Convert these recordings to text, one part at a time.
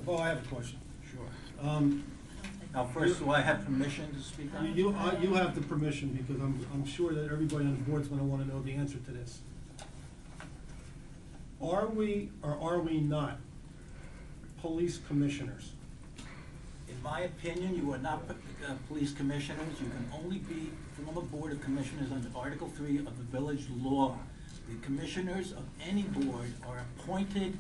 Well, I have a question. Sure. Now, first, do I have permission to speak on it? You have the permission, because I'm sure that everybody on the board's gonna wanna know the answer to this. Are we, or are we not, police commissioners? In my opinion, you are not police commissioners. You can only be from a board of commissioners under Article 3 of the village law. The commissioners of any board are appointed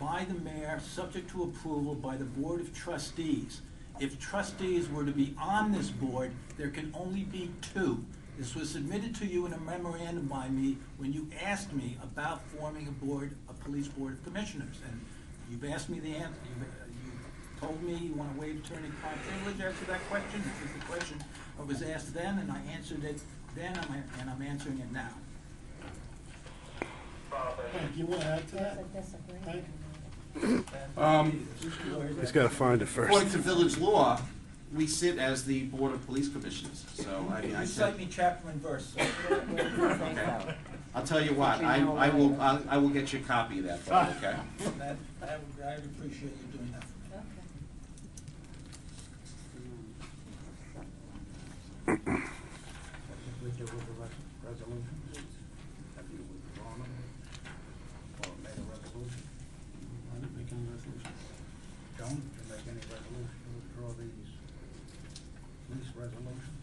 by the mayor, subject to approval by the board of trustees. If trustees were to be on this board, there can only be 2. This was submitted to you in a memorandum by me when you asked me about forming a police board of commissioners. And you've asked me the answer. You told me you want to waive attorney-client privilege after that question. This is the question that was asked then, and I answered it then, and I'm answering it now. Frank, you wanna add to that? Frank? He's got to find it first. According to village law, we sit as the Board of Police Commissioners. So, I mean, You I cite said, me chapter and verse. So. okay. I'll tell you what, I will get you a copy of that, okay? I would appreciate you doing that for me. We do with the resolutions? Have you withdrawn them or made a resolution? I didn't make any resolution. Don't you make any resolution to withdraw these lease resolutions?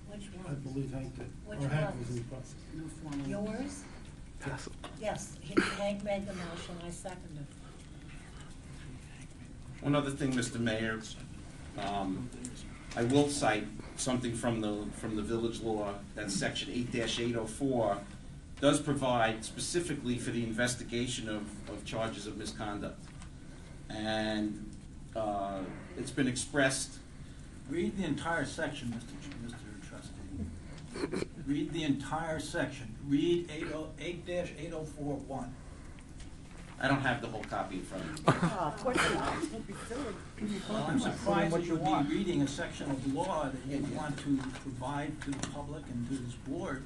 Which I one? believe Hank did. Which Or Hank one? was in the process. Yours? Pass it. Yes, Hank made the motion, I seconded. One other thing, Mr. Mayor, I will cite something from the village law, that section 8-804 does provide specifically for the investigation of charges of misconduct. And it's been expressed. Read the entire section, Mr. Trustee. Read the entire section. Read 8-8041. I don't have the whole copy in front of me. Of course not. Well, I'm surprised that you would be reading a section of law that you want to provide to the public and to this board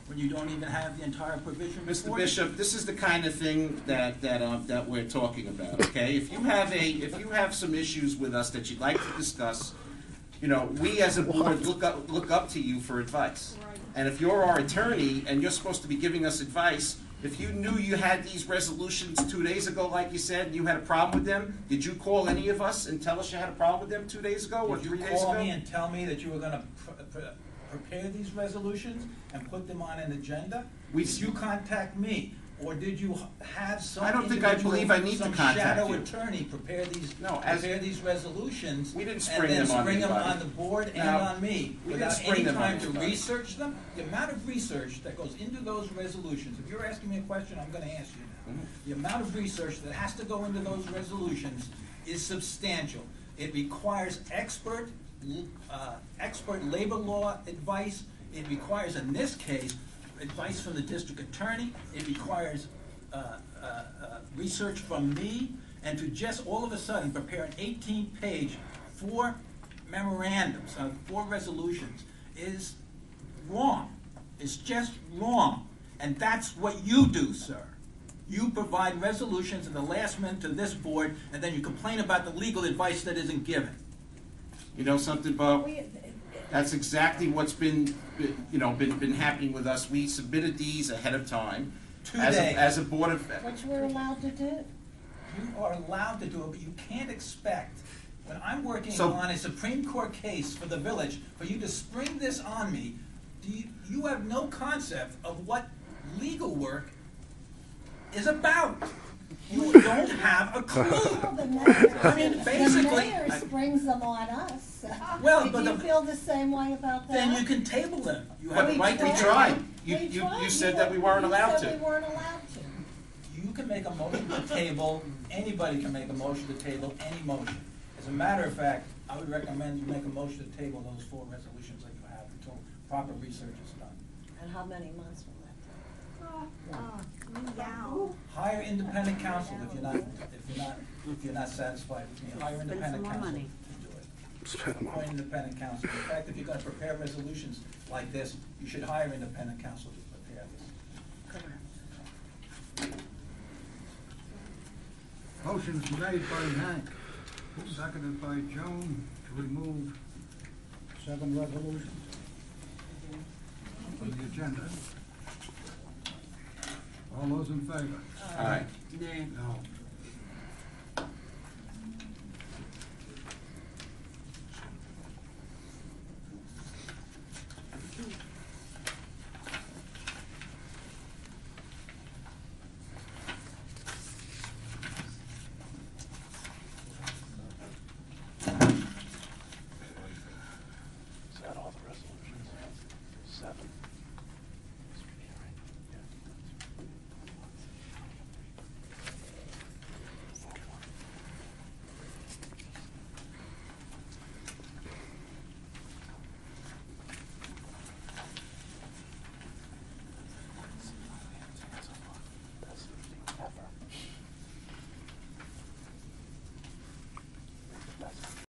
when you don't even have the entire provision before Mr. you. Bishop, this is the kind of thing that we're talking about, okay? If you have some issues with us that you'd like to discuss, you know, we as a board look up to you for advice. And if you're our attorney and you're supposed to be giving us advice, if you knew you had these resolutions 2 days ago, like you said, and you had a problem with them, did you call any of us and tell us you had a problem with them 2 days ago or 3 days ago? Did you call me and tell me that you were going to prepare these resolutions and put them on an agenda? Did you contact me? Or did you have some I don't think I believe I need to contact shadow you. attorney prepare these resolutions We didn't and then spring them anybody. on the board Now, and on me we without didn't spring any them on time to anybody. research them? The amount of research that goes into those resolutions, if you're asking me a question, I'm going to ask you now. The amount of research that has to go into those resolutions is substantial. It requires expert labor law advice. It requires, in this case, advice from the district attorney. It requires research from me, and to just all of a sudden prepare an 18-page, 4 memorandums, 4 resolutions is wrong. It's just wrong. And that's what you do, sir. You provide resolutions in the last minute to this board, and then you complain about the legal advice that isn't given. You know something, Bo? That's exactly what's been happening with us. We submitted these ahead of time as a board of. Which we're allowed to do. You are allowed to do it, but you can't expect, when I'm working on a Supreme Court case for the village, for you to spring this on me. You have no concept of what legal work is about. You don't have a clue. Well, the mayor, I mean, basically, the mayor springs them on us. Well, Did but you feel the same way about that? then you can table them. You have a We right to We try. tried. You said that we weren't allowed You said to. we weren't allowed to. You can make a motion to table, anybody can make a motion to table any motion. As a matter of fact, I would recommend you make a motion to table those 4 resolutions that you have until proper research is done. And how many months will that Hire independent counsel if you're not satisfied with me. Hire independent counsel to do it. Appoint independent counsel. In fact, if you're going to prepare resolutions like this, you should hire independent counsel to prepare this. Motion's made by Hank. seconded by Joan, to remove 7 resolutions from the agenda. All those in favor? Aye. No.